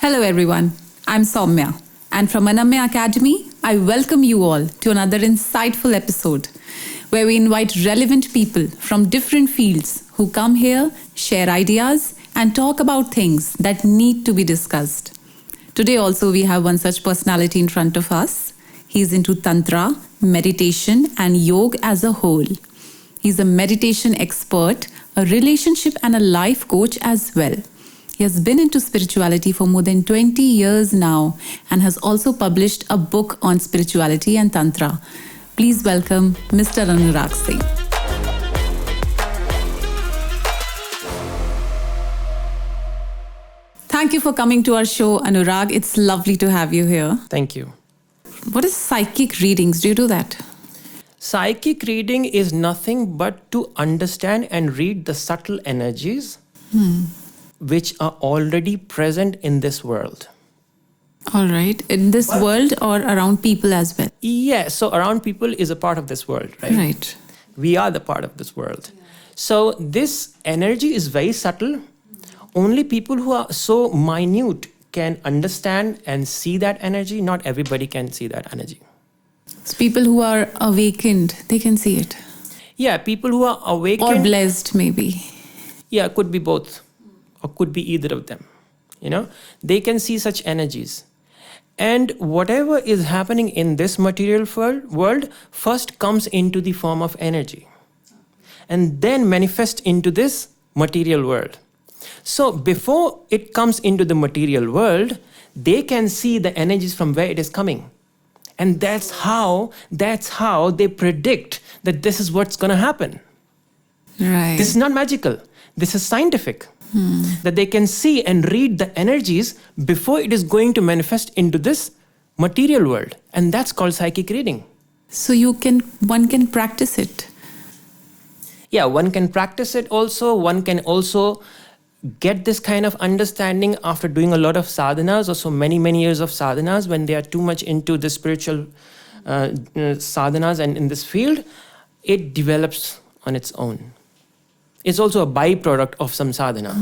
Hello everyone, I'm Soumya, and from Anamya Academy, I welcome you all to another insightful episode where we invite relevant people from different fields who come here, share ideas, and talk about things that need to be discussed. Today also we have one such personality in front of us. He's into Tantra, meditation, and yoga as a whole. He's a meditation expert, a relationship and a life coach as well. He has been into spirituality for more than 20 years now and has also published a book on spirituality and Tantra. Please welcome Mr. Anurag Singh. Thank you for coming to our show, Anurag. It's lovely to have you here. Thank you. What is psychic readings? Do you do that? Psychic reading is nothing but to understand and read the subtle energies which are already present in this world. All right. In this world or around people as well? Yeah, so around people is a part of this world, right? Right. We are the part of this world. So this energy is very subtle. Only people who are so minute can understand and see that energy. Not everybody can see that energy. So people who are awakened, they can see it. Yeah, people who are awakened. Or blessed, maybe. Yeah, could be both. Or could be either of them. They can see such energies. And whatever is happening in this material world first comes into the form of energy. And then manifests into this material world. So before it comes into the material world, they can see the energies from where it is coming. And that's how they predict that this is what's going to happen. Right. This is not magical. This is scientific. That they can see and read the energies before it is going to manifest into this material world. And that's called psychic reading. So one can practice it. Yeah, one can practice it also. One can also get this kind of understanding after doing a lot of sadhanas or so many years of sadhanas. When they are too much into the spiritual sadhanas and in this field, it develops on its own. It's also a byproduct of some sadhana.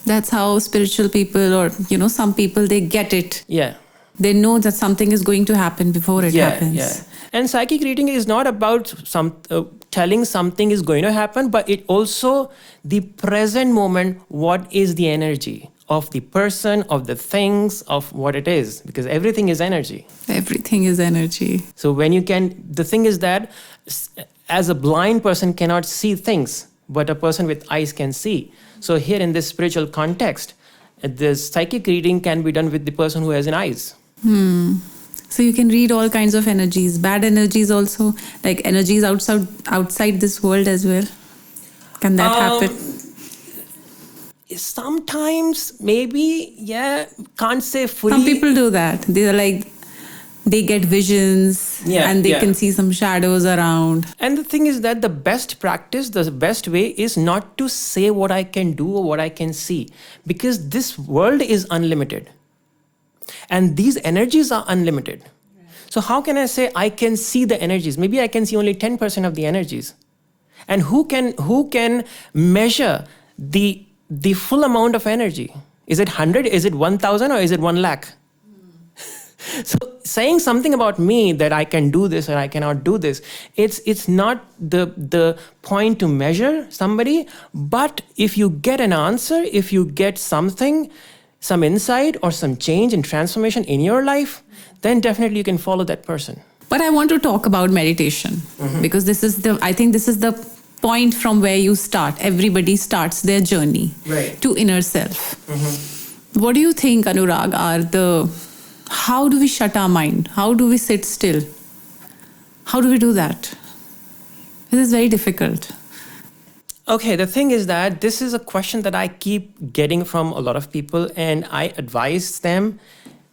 That's how spiritual people or, some people, they get it. Yeah. They know that something is going to happen before it happens. Yeah. And psychic reading is not about telling something is going to happen, but it also the present moment, what is the energy of the person, of the things, of what it is, because everything is energy. Everything is energy. So the thing is that as a blind person cannot see things, but a person with eyes can see. So here in this spiritual context, the psychic reading can be done with the person who has an eyes. So you can read all kinds of energies, bad energies also, like energies outside this world as well. Can that happen? Sometimes, maybe, yeah, can't say fully. Some people do that. They get visions and they can see some shadows around. And the thing is that the best practice, the best way is not to say what I can do or what I can see, because this world is unlimited. And these energies are unlimited. So how can I say I can see the energies? Maybe I can see only 10% of the energies. And who can measure the full amount of energy? Is it 100? Is it 1,000? Or is it 1 lakh? So saying something about me that I can do this or I cannot do this, it's not the point to measure somebody. But if you get an answer, if you get something, some insight or some change and transformation in your life, then definitely you can follow that person. But I want to talk about meditation because I think this is the point from where you start. Everybody starts their journey to inner self. What do you think, Anurag, how do we shut our mind? How do we sit still? How do we do that? This is very difficult. Okay, the thing is that this is a question that I keep getting from a lot of people, and I advise them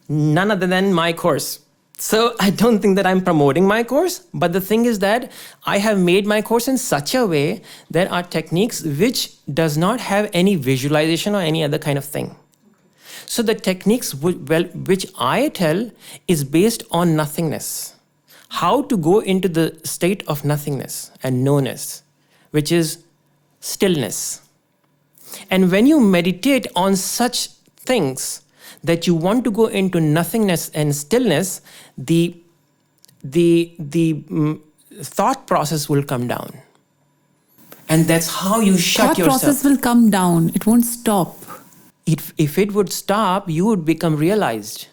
none other than my course. So I don't think that I'm promoting my course, but the thing is that I have made my course in such a way that are techniques which does not have any visualization or any other kind of thing. So the techniques which I tell is based on nothingness. How to go into the state of nothingness and knownness, which is stillness. And when you meditate on such things, that you want to go into nothingness and stillness, the thought process will come down. And that's how you shut Thought yourself. process will come down. It won't stop. If it would stop, you would become realized.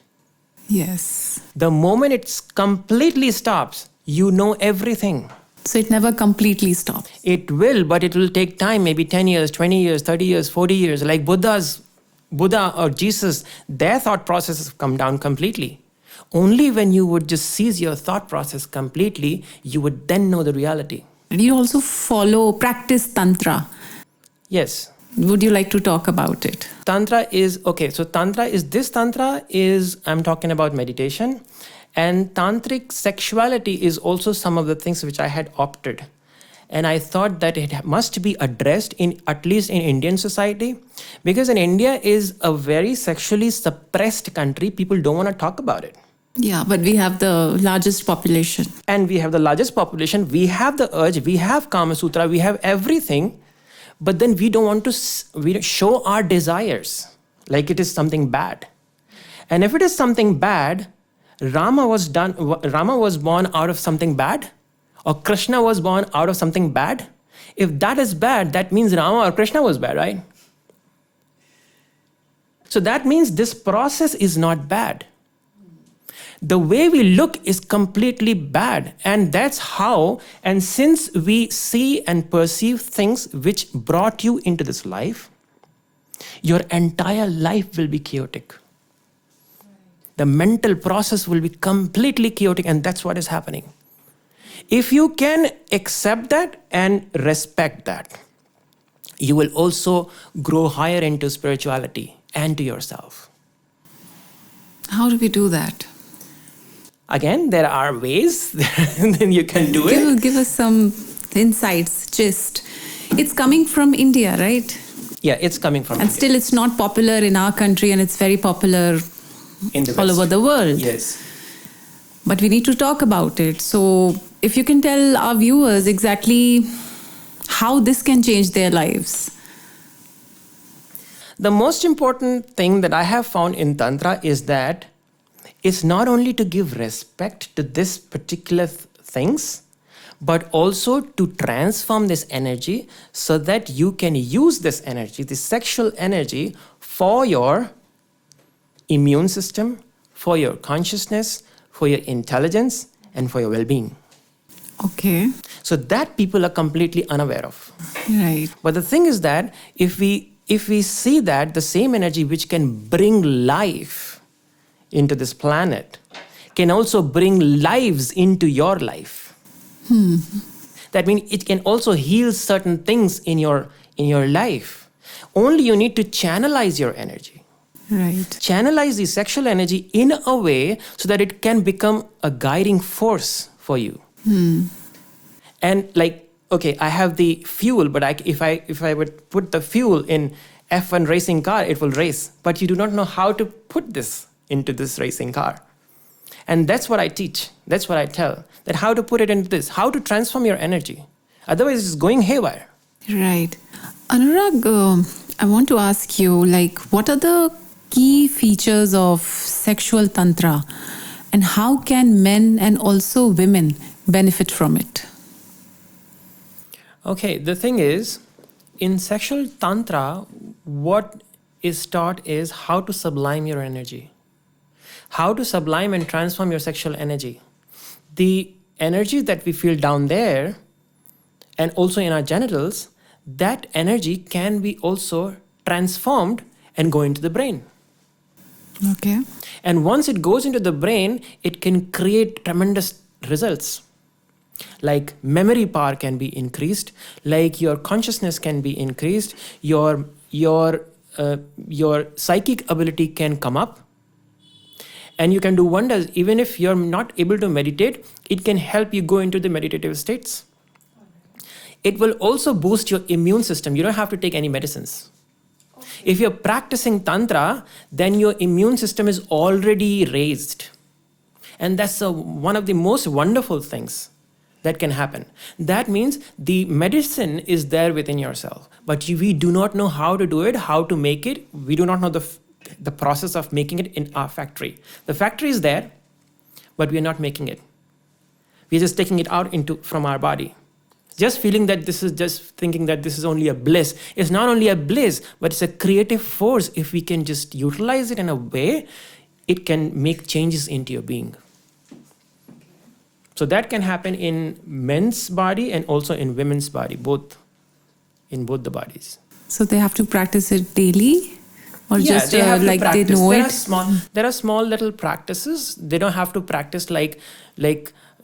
Yes. The moment it completely stops, you know everything. So it never completely stops. It will, but it will take time, maybe 10 years, 20 years, 30 years, 40 years. Like Buddha or Jesus, their thought processes come down completely. Only when you would just cease your thought process completely, you would then know the reality. And you also practice Tantra. Yes. Would you like to talk about it? Tantra is, I'm talking about meditation. And tantric sexuality is also some of the things which I had opted. And I thought that it must be addressed at least in Indian society. Because in India is a very sexually suppressed country. People don't want to talk about it. Yeah, but we have the largest population. And we have the largest population. We have the urge. We have Kama Sutra. We have everything. But then we don't want to show our desires like it is something bad. And if it is something bad, Rama was born out of something bad, or Krishna was born out of something bad. If that is bad, that means Rama or Krishna was bad, right? So that means this process is not bad. The way we look is completely bad. And that's how, and since we see and perceive things which brought you into this life, your entire life will be chaotic. The mental process will be completely chaotic, and that's what is happening. If you can accept that and respect that, you will also grow higher into spirituality and to yourself. How do we do that? Again, there are ways then you can do it. Give us some insights, gist. It's coming from India, right? Yeah, it's coming from And India. still it's not popular in our country, and it's very popular In the all West. over the world. Yes. But we need to talk about it. So if you can tell our viewers exactly how this can change their lives. The most important thing that I have found in Tantra is that it's not only to give respect to this particular things, but also to transform this energy so that you can use this energy, this sexual energy, for your immune system, for your consciousness, for your intelligence, and for your well-being. Okay. So that people are completely unaware of. Right. But the thing is that if we see that the same energy which can bring life into this planet can also bring lives into your life. That means it can also heal certain things in your life. Only you need to channelize your energy. Right. Channelize the sexual energy in a way so that it can become a guiding force for you. And like, okay, I have the fuel, but if I would put the fuel in F1 racing car, it will race. But you do not know how to put this into this racing car. And that's what I teach. That's what I tell. That how to put it into this, how to transform your energy. Otherwise, it's going haywire. Right. Anurag, I want to ask you, like, what are the key features of sexual tantra, and how can men and also women benefit from it? Okay, the thing is, in sexual tantra, what is taught is how to sublime your energy. How to sublime and transform your sexual energy. The energy that we feel down there, and also in our genitals, that energy can be also transformed and go into the brain. Okay. And once it goes into the brain, it can create tremendous results. Like memory power can be increased, like your consciousness can be increased, your psychic ability can come up, and you can do wonders. Even if you're not able to meditate, it can help you go into the meditative states. It will also boost your immune system. You don't have to take any medicines. If you're practicing Tantra, then your immune system is already raised. And that's one of the most wonderful things that can happen. That means the medicine is there within yourself. But we do not know how to do it, how to make it. We do not know the the process of making it in our factory. The factory is there, but we are not making it. We're just taking it out from our body. Just thinking that this is only a bliss. It's not only a bliss, but it's a creative force. If we can just utilize it in a way, it can make changes into your being. So that can happen in men's body and also in women's body, in both the bodies. So they have to practice it daily? Or Yeah, just they have to like they practice. know There are small little practices. They don't have to practice like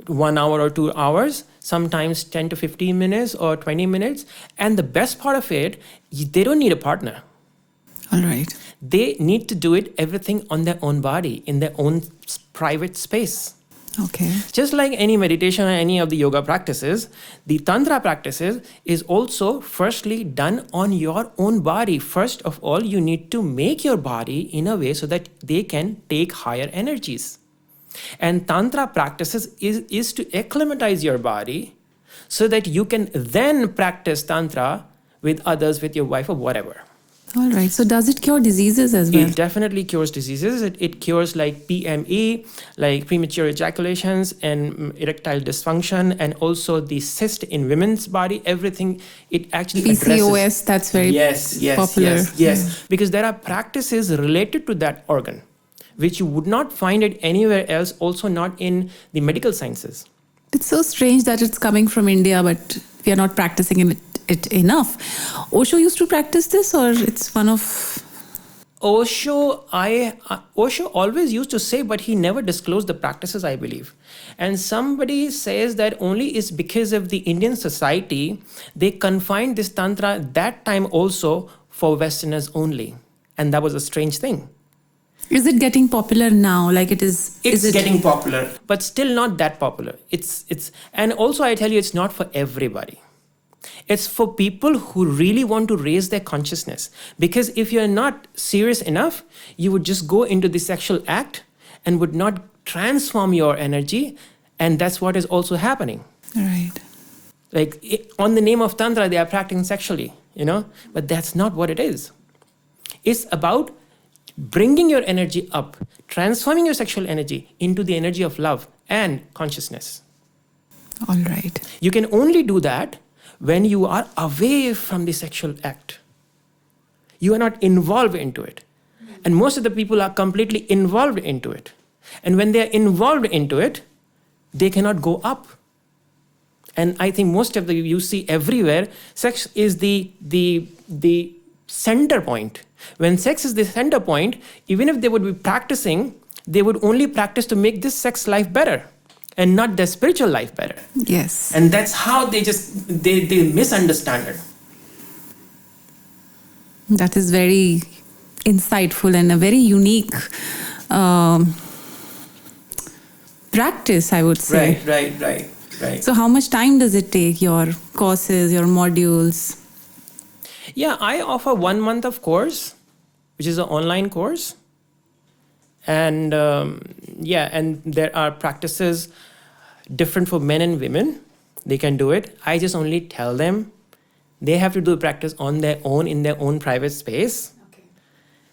1 hour or 2 hours, sometimes 10 to 15 minutes or 20 minutes. And the best part of it, they don't need a partner. All right. They need to do it everything on their own body, in their own private space. Okay. Just like any meditation or any of the yoga practices, the Tantra practices is also firstly done on your own body. First of all, you need to make your body in a way so that they can take higher energies. And Tantra practices is to acclimatize your body so that you can then practice Tantra with others, with your wife or whatever. All right. So does it cure diseases as well? It definitely cures diseases. It cures like PME, like premature ejaculations and erectile dysfunction, and also the cyst in women's body, everything. It actually PCOS, addresses. that's very popular. Yes. Because there are practices related to that organ, which you would not find it anywhere else, also not in the medical sciences. It's so strange that it's coming from India, but we are not practicing it enough. Osho used to practice this, or it's one of... Osho always used to say, but he never disclosed the practices, I believe. And somebody says that only it's because of the Indian society, they confined this Tantra that time also for Westerners only. And that was a strange thing. Is it getting popular now? Like it is... It's getting popular, but still not that popular. And also I tell you, it's not for everybody. It's for people who really want to raise their consciousness. Because if you're not serious enough, you would just go into the sexual act and would not transform your energy. And that's what is also happening. Right. Like on the name of Tantra, they are practicing sexually, but that's not what it is. It's about bringing your energy up, transforming your sexual energy into the energy of love and consciousness. All right. You can only do that when you are away from the sexual act. You are not involved into it. And most of the people are completely involved into it. And when they are involved into it, they cannot go up. And I think most of you see everywhere, sex is the center point. When sex is the center point, even if they would be practicing, they would only practice to make this sex life better and not their spiritual life better. Yes. And that's how they misunderstand it. That is very insightful and a very unique practice, I would say. Right. So how much time does it take, your courses, your modules? Yeah, I offer 1 month of course, which is an online course. And and there are practices different for men and women. They can do it. I just only tell them they have to do the practice on their own, in their own private space. Okay.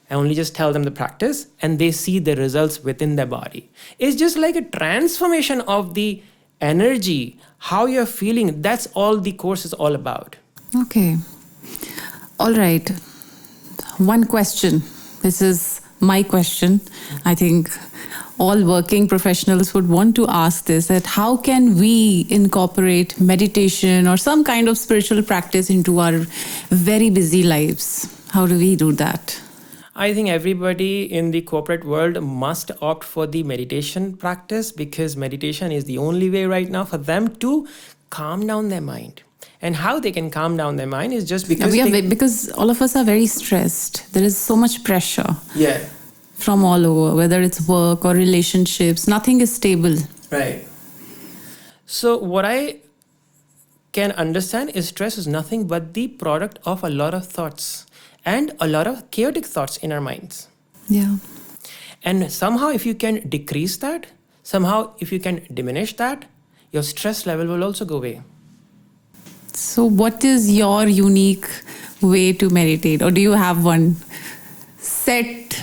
I only just tell them the practice and they see the results within their body. It's just like a transformation of the energy, how you're feeling. That's all the course is all about. Okay. All right. One question. This is my question. I think all working professionals would want to ask this, that how can we incorporate meditation or some kind of spiritual practice into our very busy lives? How do we do that? I think everybody in the corporate world must opt for the meditation practice, because meditation is the only way right now for them to calm down their mind. And how they can calm down their mind is just because because all of us are very stressed. There is so much pressure. Yeah. From all over, whether it's work or relationships, nothing is stable. Right. So what I can understand is stress is nothing but the product of a lot of thoughts and a lot of chaotic thoughts in our minds. Yeah. And somehow if you can decrease that, somehow if you can diminish that, your stress level will also go away. So what is your unique way to meditate? Or do you have one set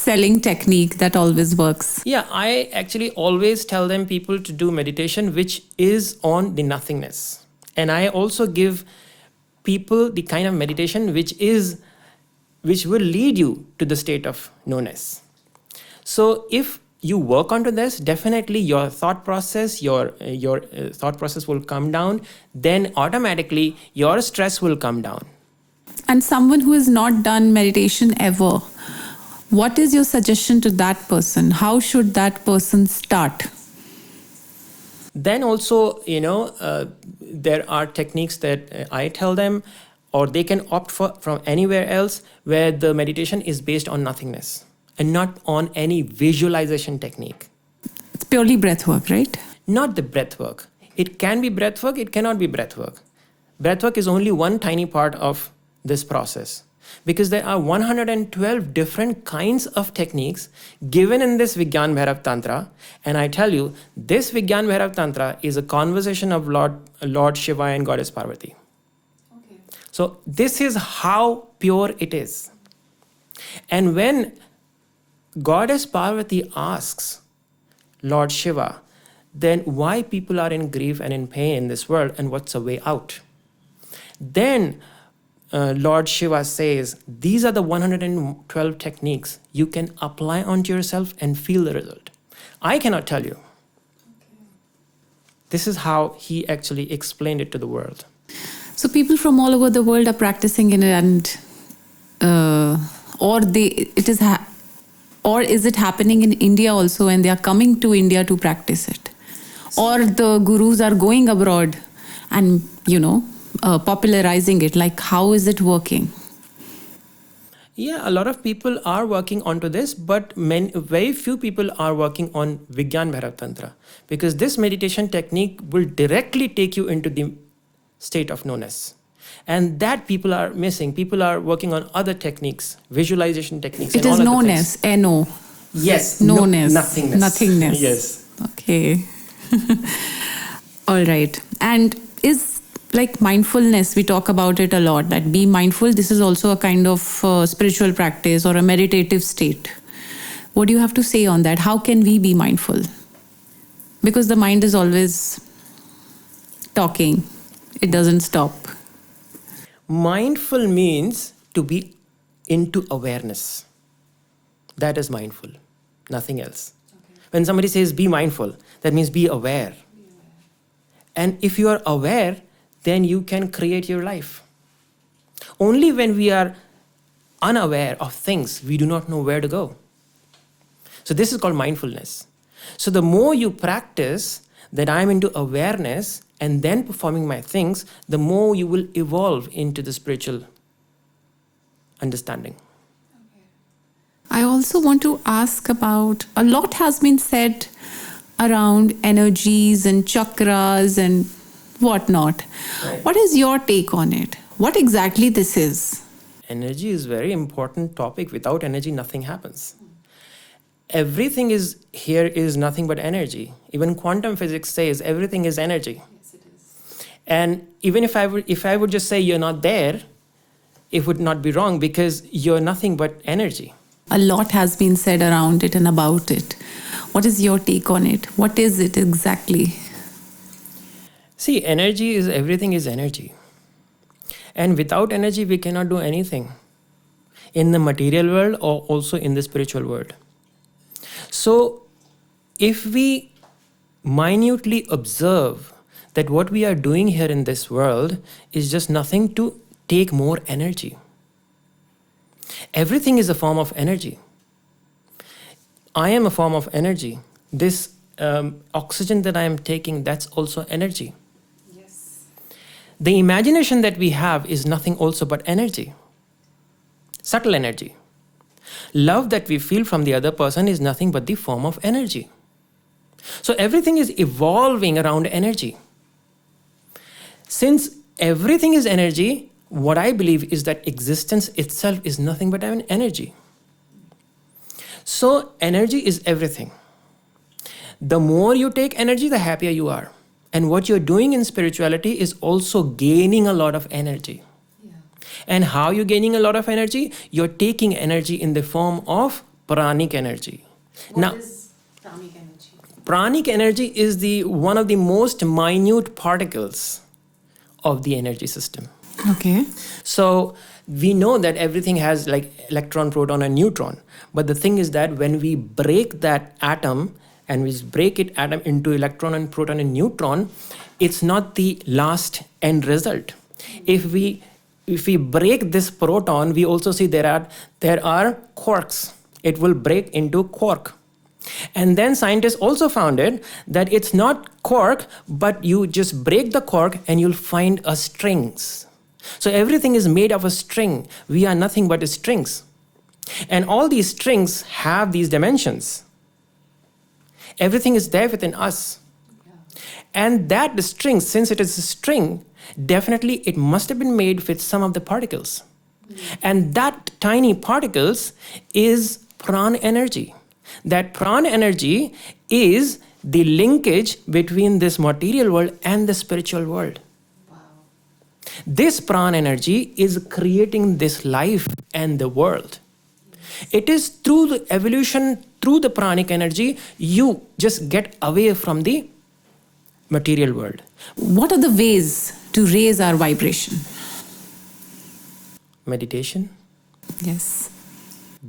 selling technique that always works. Yeah, I actually always tell them people to do meditation which is on the nothingness. And I also give people the kind of meditation which will lead you to the state of knownness. So if you work onto this, definitely your thought process, your thought process will come down. Then automatically your stress will come down. And someone who has not done meditation ever, what is your suggestion to that person? How should that person start? Then also, there are techniques that I tell them, or they can opt from anywhere else where the meditation is based on nothingness and not on any visualization technique. It's purely breath work, right? Not the breath work. It can be breath work, it cannot be breath work. Breath work is only one tiny part of this process, because there are 112 different kinds of techniques given in this Vigyan Bhairav Tantra. And I tell you, this Vigyan Bhairav Tantra is a conversation of Lord Shiva and Goddess Parvati. Okay. So this is how pure it is. And when Goddess Parvati asks Lord Shiva, then why people are in grief and in pain in this world and what's a way out? Then Lord Shiva says, these are the 112 techniques you can apply onto yourself and feel the result. I cannot tell you. Okay. This is how he actually explained it to the world. So people from all over the world are practicing in it, and or is it happening in India also, and they are coming to India to practice it? Or the gurus are going abroad and, popularizing it. Like, how is it working? Yeah, a lot of people are working onto this, but very few people are working on Vigyan Bhairav Tantra, because this meditation technique will directly take you into the state of knownness. And that people are missing. People are working on other techniques, visualization techniques. It is knownness, N-O. Yes. Knownness. Nothingness. Nothingness. Yes. Okay. All right. And is like mindfulness, we talk about it a lot, that be mindful. This is also a kind of spiritual practice or a meditative state. What do you have to say on that? How can we be mindful? Because the mind is always talking. It doesn't stop. Mindful means to be into awareness. That is mindful, nothing else. Okay. When somebody says be mindful, that means be aware. And if you are aware, then you can create your life. Only when we are unaware of things, we do not know where to go. So this is called mindfulness. So the more you practice that I'm into awareness and then performing my things, the more you will evolve into the spiritual understanding. I also want to ask about, a lot has been said around energies and chakras and whatnot. Right. What is your take on it? What exactly this is? Energy is a very important topic. Without energy, nothing happens. Everything is nothing but energy. Even quantum physics says everything is energy. Yes, it is. And even if I would just say you're not there, it would not be wrong, because you're nothing but energy. A lot has been said around it and about it. What is your take on it? What is it exactly? See, everything is energy. And without energy, we cannot do anything in the material world or also in the spiritual world. So, if we minutely observe that what we are doing here in this world is just nothing to take more energy. Everything is a form of energy. I am a form of energy. This oxygen that I am taking, that's also energy. Yes. The imagination that we have is nothing also but energy. Subtle energy. Love that we feel from the other person is nothing but the form of energy. So everything is evolving around energy. Since everything is energy, what I believe is that existence itself is nothing but an energy. So energy is everything. The more you take energy, the happier you are. And what you're doing in spirituality is also gaining a lot of energy. Yeah. And how you're gaining a lot of energy? You're taking energy in the form of pranic energy. What is pranic energy? Pranic energy is one of the most minute particles of the energy system. Okay. So we know that everything has like electron, proton, and neutron. But the thing is that when we break that atom and we break it atom into electron and proton and neutron, it's not the last end result. If we break this proton, we also see there are quarks. It will break into quark. And then scientists also found it that it's not quark, but you just break the quark and you'll find a strings. So everything is made of a string. We are nothing but strings. And all these strings have these dimensions. Everything is there within us. And that string, since it is a string, definitely it must have been made with some of the particles. And that tiny particles is prana energy. That prana energy is the linkage between this material world and the spiritual world. Wow. This prana energy is creating this life and the world. It is through the evolution, through the pranic energy, you just get away from the material world. What are the ways to raise our vibration? Meditation. Yes.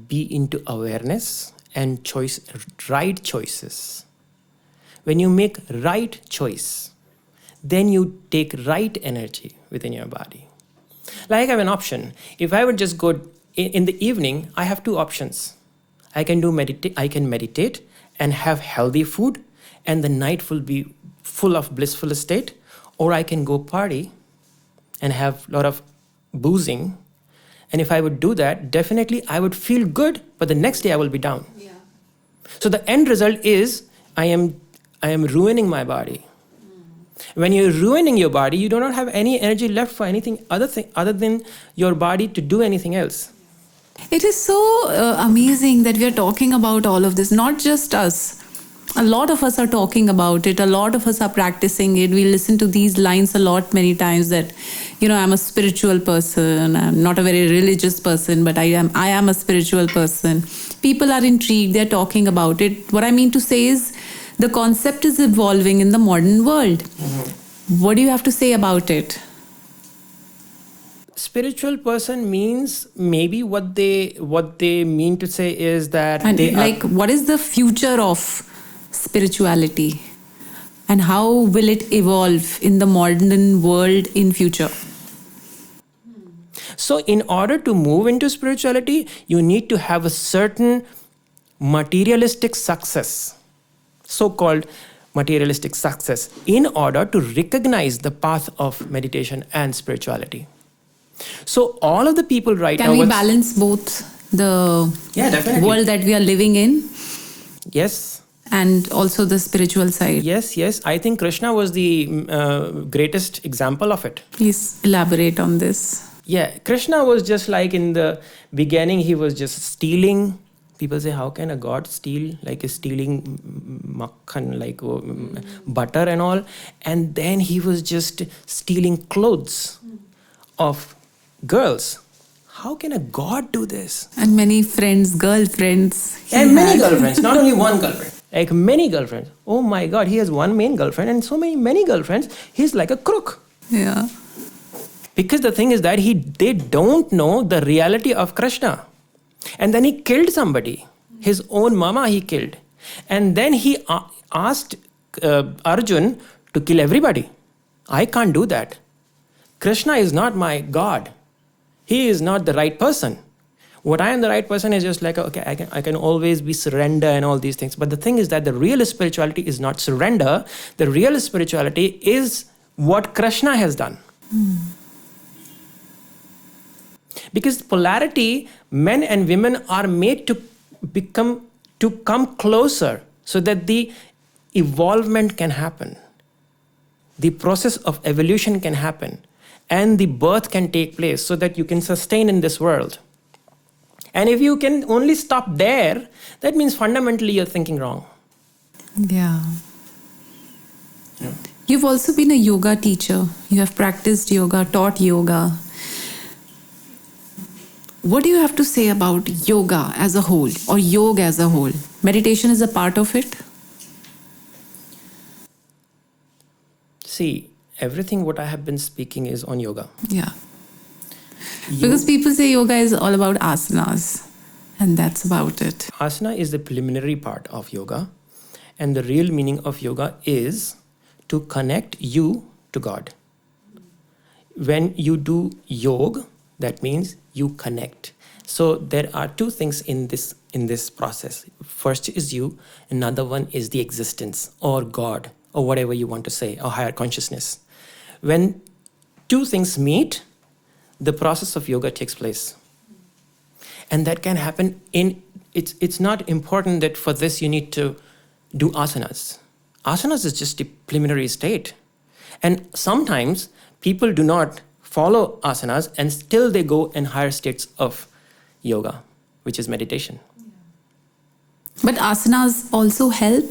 Be into awareness and right choices. When you make right choice, then you take right energy within your body. Like I have an option. If I would just go in the evening, I have two options. I can meditate and have healthy food, and the night will be full of blissful state, or I can go party and have a lot of boozing. And if I would do that, definitely I would feel good, but the next day I will be down. Yeah. So the end result is I am ruining my body. When you're ruining your body, you do not have any energy left for anything other than your body to do anything else. It is so amazing that we are talking about all of this, not just us. A lot of us are talking about it. A lot of us are practicing it. We listen to these lines a lot, many times that, I'm a spiritual person. I'm not a very religious person, but I am a spiritual person. People are intrigued. They're talking about it. What I mean to say is the concept is evolving in the modern world. Mm-hmm. What do you have to say about it? Spiritual person means maybe what they mean to say is that what is the future of spirituality and how will it evolve in the modern world in future? So in order to move into spirituality, you need to have a certain materialistic success, so-called materialistic success, in order to recognize the path of meditation and spirituality. So all of the people right now... Can we balance both the world that we are living in? Yes. And also the spiritual side? Yes. I think Krishna was the greatest example of it. Please elaborate on this. Yeah, Krishna was just like in the beginning, he was just stealing. People say, how can a god steal? Like he's stealing makhan, like butter and all. And then he was just stealing clothes of girls. How can a god do this? And many friends, girlfriends. And many girlfriends, not only one girlfriend. Like many girlfriends. Oh my god, he has one main girlfriend and so many girlfriends. He's like a crook. Yeah. Because the thing is that they don't know the reality of Krishna. And then he killed somebody. His own mama he killed. And then he asked Arjun to kill everybody. I can't do that. Krishna is not my God. He is not the right person. What I am the right person is just like, okay, I can always be surrender and all these things. But the thing is that the real spirituality is not surrender. The real spirituality is what Krishna has done. Because polarity, men and women are made to come closer so that the evolvement can happen. The process of evolution can happen. And the birth can take place so that you can sustain in this world. And if you can only stop there, that means fundamentally you're thinking wrong. Yeah. You've also been a yoga teacher. You have practiced yoga, taught yoga. What do you have to say about yoga as a whole or yoga as a whole? Meditation is a part of it? See, everything what I have been speaking is on yoga. Yeah. Because people say yoga is all about asanas, and that's about it. Asana is the preliminary part of yoga, and the real meaning of yoga is to connect you to God. When you do yoga, that means you connect. So there are two things in this process. First is you, another one is the existence or God or whatever you want to say, or higher consciousness. When two things meet, the process of yoga takes place. And that can happen it's not important that for this you need to do asanas. Asanas is just a preliminary state. And sometimes people do not follow asanas and still they go in higher states of yoga, which is meditation. But asanas also help.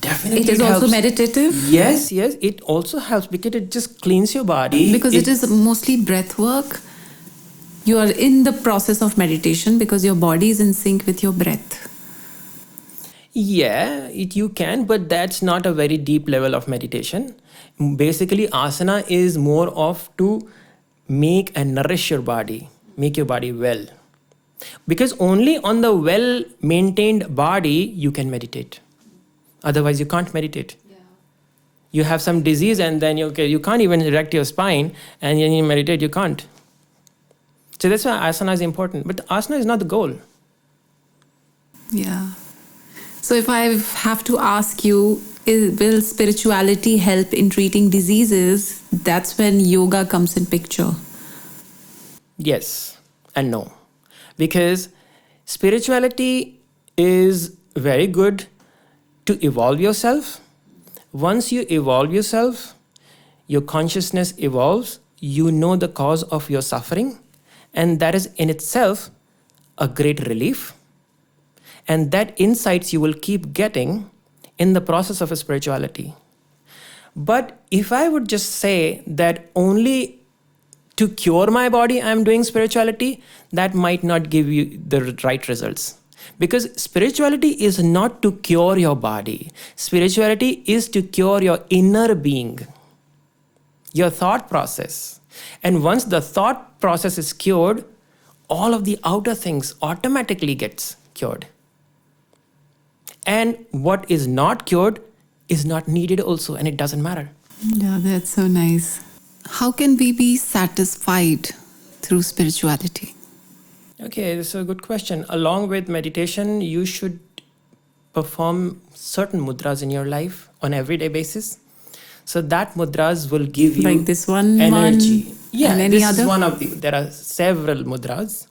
Definitely It is also meditative. Yes, it also helps because it just cleans your body. Because it is mostly breath work. You are in the process of meditation because your body is in sync with your breath. Yeah, you can, but that's not a very deep level of meditation. Basically, asana is more of to make and nourish your body, make your body well. Because only on the well-maintained body you can meditate. Otherwise, you can't meditate. Yeah. You have some disease and then you can't even erect your spine, and when you meditate, you can't. So that's why asana is important. But asana is not the goal. Yeah. So if I have to ask you, will spirituality help in treating diseases? That's when yoga comes in picture. Yes and no. Because spirituality is very good to evolve yourself. Once you evolve yourself, your consciousness evolves, you know the cause of your suffering, and that is in itself a great relief. And that insights you will keep getting in the process of a spirituality. But if I would just say that only to cure my body I'm doing spirituality, that might not give you the right results. Because spirituality is not to cure your body. Spirituality is to cure your inner being, your thought process. And once the thought process is cured, all of the outer things automatically gets cured. And what is not cured is not needed also, and it doesn't matter. Yeah, that's so nice. How can we be satisfied through spirituality? Okay, this is a good question. Along with meditation, you should perform certain mudras in your life on everyday basis. So that mudras will give you like this one energy. Yeah, and any this other? is one of the. There are several mudras.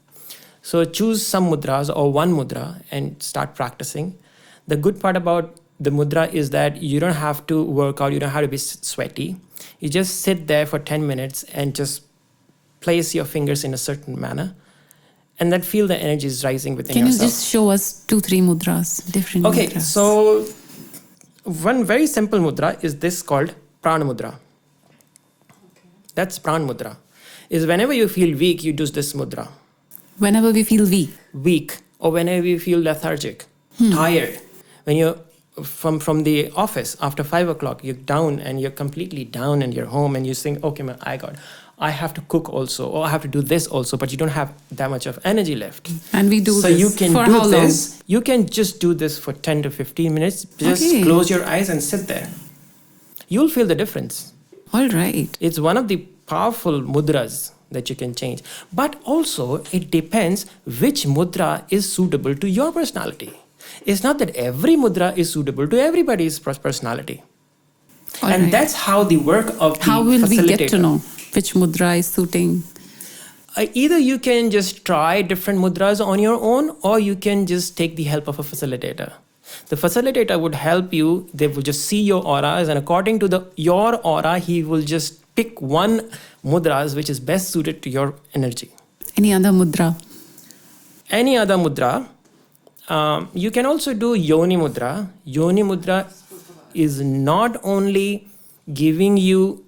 So choose some mudras or one mudra and start practicing. The good part about the mudra is that you don't have to work out, you don't have to be sweaty. You just sit there for 10 minutes and just place your fingers in a certain manner. And then feel the energy is rising within yourself. Can you just show us 2-3 mudras, different mudras? Okay, so one very simple mudra is this called Prana Mudra. That's Prana Mudra. Is whenever you feel weak, you do this mudra. Whenever we feel weak? Weak, or whenever you feel lethargic, tired. When you're from the office after 5 o'clock, you're down and you're completely down and you're home and you think, okay, man, I have to cook also, or I have to do this also, but you don't have that much of energy left. And we do so this you can for do how long? this. You can just do this for 10 to 15 minutes. Just close your eyes and sit there. You'll feel the difference. All right. It's one of the powerful mudras that you can change. But also, it depends which mudra is suitable to your personality. It's not that every mudra is suitable to everybody's personality. And that's how the work of the How will facilitator. we get to know which mudra is suiting? Either you can just try different mudras on your own, or you can just take the help of a facilitator. The facilitator would help you. They will just see your auras, and according to your aura, he will just pick one mudras which is best suited to your energy. Any other mudra? Any other mudra. You can also do Yoni Mudra. Yoni Mudra is not only giving you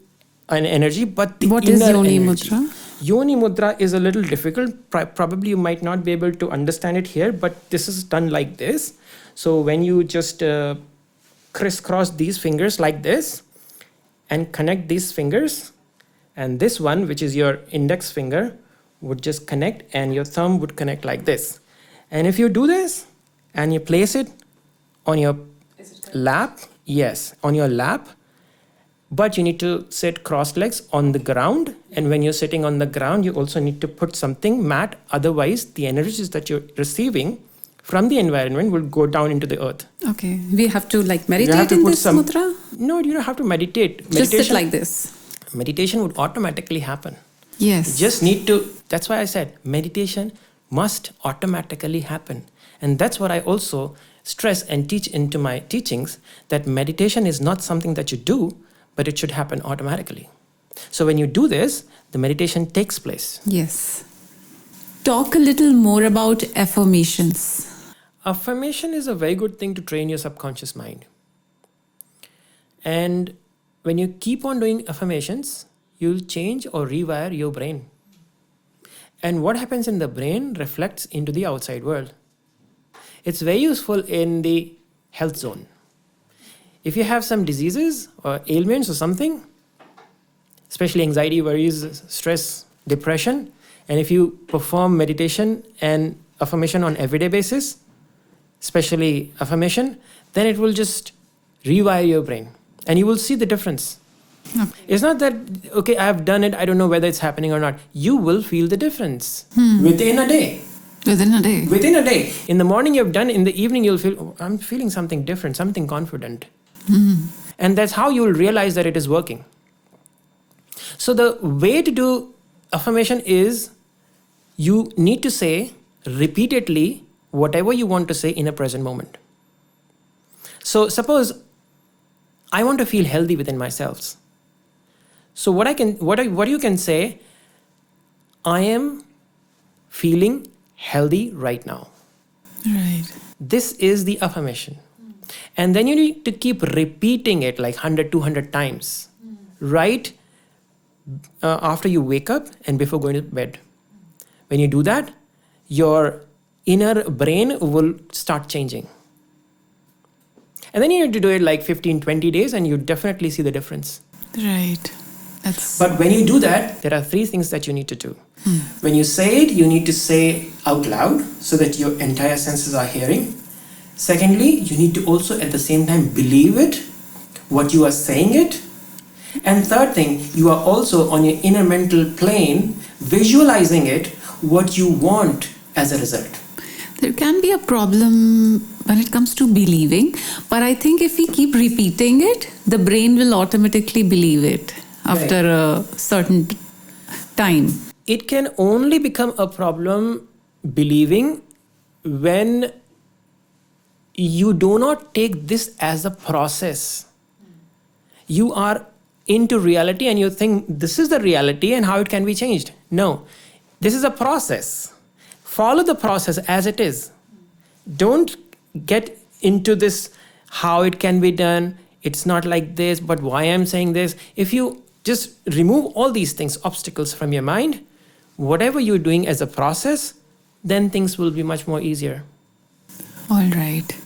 an energy, but the What inner is Yoni energy. Mudra? Yoni Mudra is a little difficult. Probably you might not be able to understand it here, but this is done like this. So when you just crisscross these fingers like this and connect these fingers, and this one, which is your index finger, would just connect, and your thumb would connect like this. And if you do this and you place it on your lap, yes, on your lap, but you need to sit crossed legs on the ground. And when you're sitting on the ground, you also need to put something mat. Otherwise, the energies that you're receiving from the environment will go down into the earth. Okay. We have to meditate in this mudra? No, you don't have to meditate. Just sit like this. Meditation would automatically happen. Yes. You just need to, that's why I said meditation must automatically happen. And that's what I also stress and teach into my teachings, that meditation is not something that you do, but it should happen automatically. So when you do this, the meditation takes place. Yes. Talk a little more about affirmations. Affirmation is a very good thing to train your subconscious mind. And when you keep on doing affirmations, you'll change or rewire your brain. And what happens in the brain reflects into the outside world. It's very useful in the health zone. If you have some diseases or ailments or something, especially anxiety, worries, stress, depression, and if you perform meditation and affirmation on everyday basis, especially affirmation, then it will just rewire your brain and you will see the difference. Okay. It's not that, okay, I have done it, I don't know whether it's happening or not. You will feel the difference within a day. Within a day. Within a day. In the morning you've done, in the evening you'll feel, oh, I'm feeling something different, something confident. And that's how you will realize that it is working. So the way to do affirmation is you need to say repeatedly whatever you want to say in a present moment. So suppose I want to feel healthy within myself. So what you can say, I am feeling healthy right now. Right. This is the affirmation. And then you need to keep repeating it like 100, 200 times. Right after you wake up and before going to bed. When you do that, your inner brain will start changing. And then you need to do it like 15, 20 days and you definitely see the difference. Right. But when you do that, there are 3 things that you need to do. When you say it, you need to say out loud so that your entire senses are hearing. Secondly, you need to also at the same time believe it, what you are saying it. And third thing, you are also on your inner mental plane visualizing it, what you want as a result. There can be a problem when it comes to believing, but I think if we keep repeating it, the brain will automatically believe it after a certain time. It can only become a problem believing when you do not take this as a process. You are into reality and you think this is the reality and how it can be changed. No, this is a process. Follow the process as it is. Don't get into this how it can be done. It's not like this, but why I'm saying this. If you just remove all these things, obstacles from your mind, whatever you're doing as a process, then things will be much more easier. All right.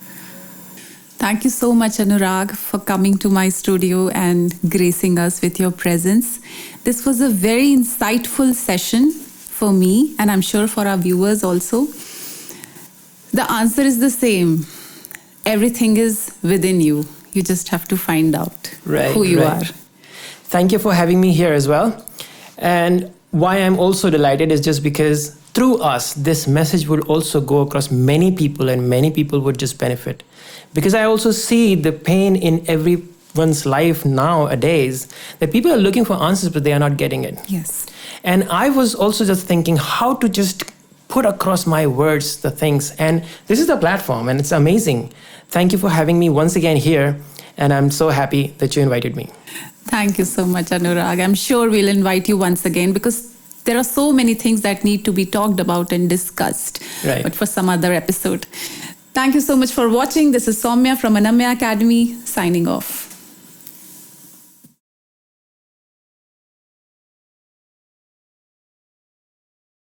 Thank you so much, Anurag, for coming to my studio and gracing us with your presence. This was a very insightful session for me, and I'm sure for our viewers also. The answer is the same. Everything is within you. You just have to find out who you are. Thank you for having me here as well. And why I'm also delighted is just because through us, this message would also go across many people and many people would just benefit. Because I also see the pain in everyone's life nowadays that people are looking for answers, but they are not getting it. Yes. And I was also just thinking how to just put across my words, the things. And this is the platform and it's amazing. Thank you for having me once again here. And I'm so happy that you invited me. Thank you so much, Anurag. I'm sure we'll invite you once again because there are so many things that need to be talked about and discussed, but for some other episode. Thank you so much for watching. This is Soumya from Anamya Academy signing off.